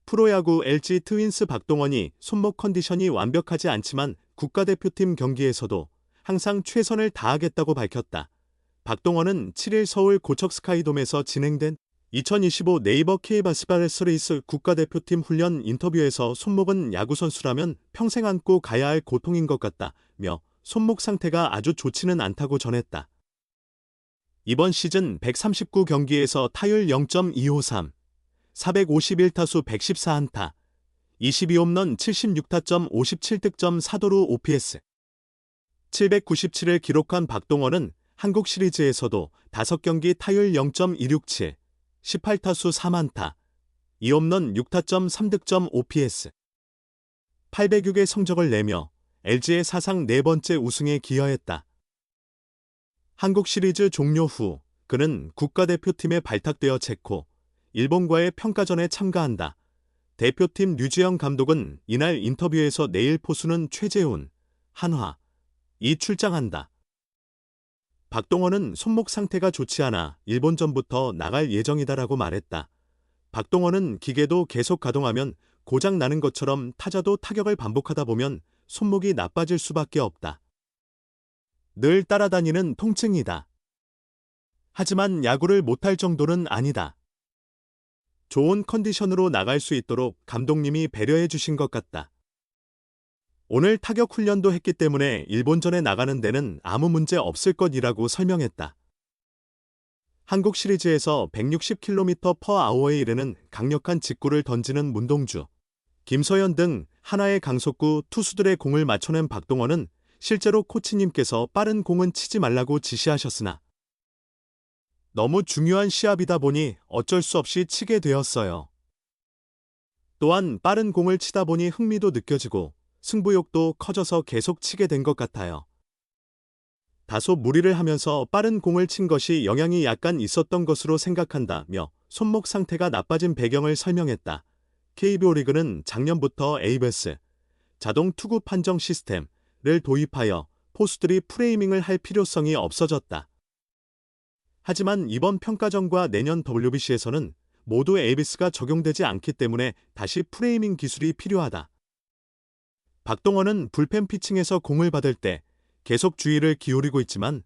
프로야구 LG 트윈스 박동원이 손목 컨디션이 완벽하지 않지만 국가대표팀 경기에서도 항상 최선을 다하겠다고 밝혔다. 박동원은 7일 서울 고척 스카이돔에서 진행된 2025 네이버 K바스바레스레이스 국가대표팀 훈련 인터뷰에서 손목은 야구선수라면 평생 안고 가야 할 고통인 것 같다며 손목 상태가 아주 좋지는 않다고 전했다. 이번 시즌 139경기에서 타율 0.253, 451타수 114안타, 22홈런 76타점 57득점 4도루 OPS 797을 기록한 박동원은 한국 시리즈에서도 5경기 타율 0.267, 18타수 3안타, 2홈런 6타점 3득점 OPS 806의 성적을 내며 LG의 사상 4번째 우승에 기여했다. 한국 시리즈 종료 후 그는 국가대표팀에 발탁되어 체코, 일본과의 평가전에 참가한다. 대표팀 류지영 감독은 이날 인터뷰에서 내일 포수는 최재훈, 한화, 이 출장한다. 박동원은 손목 상태가 좋지 않아 일본전부터 나갈 예정이다라고 말했다. 박동원은 기계도 계속 가동하면 고장 나는 것처럼 타자도 타격을 반복하다 보면 손목이 나빠질 수밖에 없다. 늘 따라다니는 통증이다. 하지만 야구를 못할 정도는 아니다. 좋은 컨디션으로 나갈 수 있도록 감독님이 배려해 주신 것 같다. 오늘 타격 훈련도 했기 때문에 일본전에 나가는 데는 아무 문제 없을 것이라고 설명했다. 한국 시리즈에서 160km/h에 이르는 강력한 직구를 던지는 문동주, 김서현 등 하나의 강속구 투수들의 공을 맞춰낸 박동원은 실제로 코치님께서 빠른 공은 치지 말라고 지시하셨으나 너무 중요한 시합이다 보니 어쩔 수 없이 치게 되었어요. 또한 빠른 공을 치다 보니 흥미도 느껴지고 승부욕도 커져서 계속 치게 된 것 같아요. 다소 무리를 하면서 빠른 공을 친 것이 영향이 약간 있었던 것으로 생각한다며 손목 상태가 나빠진 배경을 설명했다. KBO 리그는 작년부터 에이베스, 자동 투구 판정 시스템을 도입하여 포수들이 프레이밍을 할 필요성이 없어졌다. 하지만 이번 평가전과 내년 WBC에서는 모두 에이비스가 적용되지 않기 때문에 다시 프레이밍 기술이 필요하다. 박동원은 불펜 피칭에서 공을 받을 때 계속 주의를 기울이고 있지만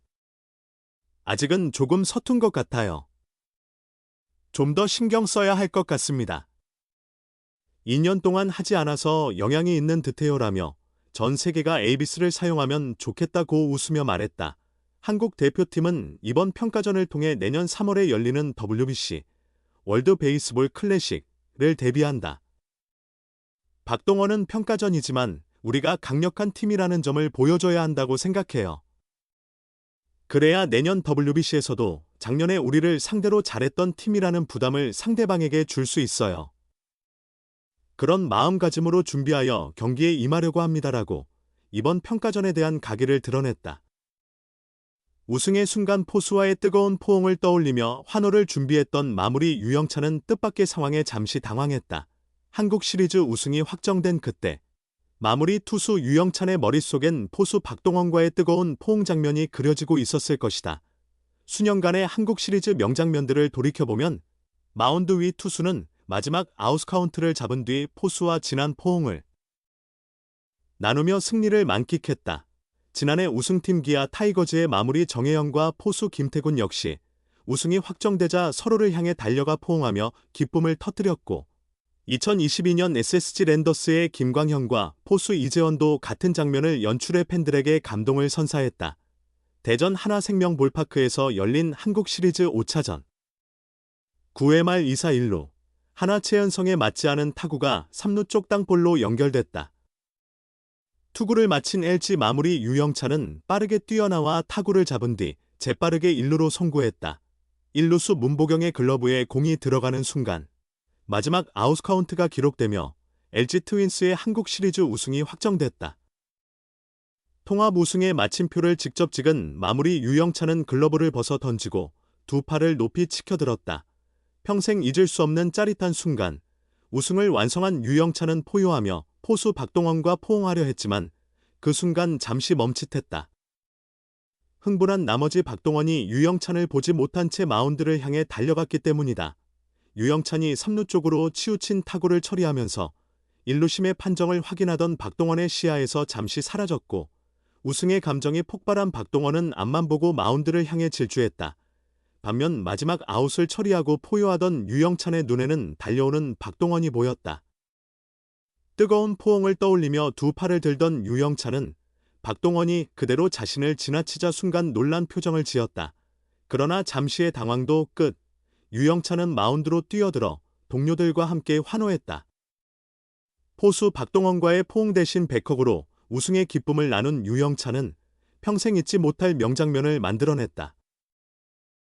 아직은 조금 서툰 것 같아요. 좀 더 신경 써야 할 것 같습니다. 2년 동안 하지 않아서 영향이 있는 듯해요라며 전 세계가 에이비스를 사용하면 좋겠다고 웃으며 말했다. 한국 대표팀은 이번 평가전을 통해 내년 3월에 열리는 WBC, 월드 베이스볼 클래식을 대비한다. 박동원은 평가전이지만 우리가 강력한 팀이라는 점을 보여줘야 한다고 생각해요. 그래야 내년 WBC에서도 작년에 우리를 상대로 잘했던 팀이라는 부담을 상대방에게 줄 수 있어요. 그런 마음가짐으로 준비하여 경기에 임하려고 합니다라고 이번 평가전에 대한 각의를 드러냈다. 우승의 순간 포수와의 뜨거운 포옹을 떠올리며 환호를 준비했던 마무리 유영찬은 뜻밖의 상황에 잠시 당황했다. 한국 시리즈 우승이 확정된 그때 마무리 투수 유영찬의 머릿속엔 포수 박동원과의 뜨거운 포옹 장면이 그려지고 있었을 것이다. 수년간의 한국 시리즈 명장면들을 돌이켜보면 마운드 위 투수는 마지막 아웃카운트를 잡은 뒤 포수와 진한 포옹을 나누며 승리를 만끽했다. 지난해 우승팀 기아 타이거즈의 마무리 정혜영과 포수 김태군 역시 우승이 확정되자 서로를 향해 달려가 포옹하며 기쁨을 터뜨렸고 2022년 SSG 랜더스의 김광현과 포수 이재원도 같은 장면을 연출해 팬들에게 감동을 선사했다. 대전 하나생명 볼파크에서 열린 한국 시리즈 5차전 9회 말 2사 1루 하나 최연성에 맞지 않은 타구가 3루 쪽 땅볼로 연결됐다. 투구를 마친 LG 마무리 유영찬은 빠르게 뛰어나와 타구를 잡은 뒤 재빠르게 1루로 송구했다. 1루수 문보경의 글러브에 공이 들어가는 순간 마지막 아웃카운트가 기록되며 LG 트윈스의 한국 시리즈 우승이 확정됐다. 통합 우승의 마침표를 직접 찍은 마무리 유영찬은 글러브를 벗어 던지고 두 팔을 높이 치켜들었다. 평생 잊을 수 없는 짜릿한 순간, 우승을 완성한 유영찬은 포효하며 포수 박동원과 포옹하려 했지만 그 순간 잠시 멈칫했다. 흥분한 나머지 박동원이 유영찬을 보지 못한 채 마운드를 향해 달려갔기 때문이다. 유영찬이 3루 쪽으로 치우친 타구를 처리하면서 1루심의 판정을 확인하던 박동원의 시야에서 잠시 사라졌고 우승의 감정이 폭발한 박동원은 앞만 보고 마운드를 향해 질주했다. 반면 마지막 아웃을 처리하고 포효하던 유영찬의 눈에는 달려오는 박동원이 보였다. 뜨거운 포옹을 떠올리며 두 팔을 들던 유영찬은 박동원이 그대로 자신을 지나치자 순간 놀란 표정을 지었다. 그러나 잠시의 당황도 끝. 유영찬은 마운드로 뛰어들어 동료들과 함께 환호했다. 포수 박동원과의 포옹 대신 백허그로 우승의 기쁨을 나눈 유영찬은 평생 잊지 못할 명장면을 만들어냈다.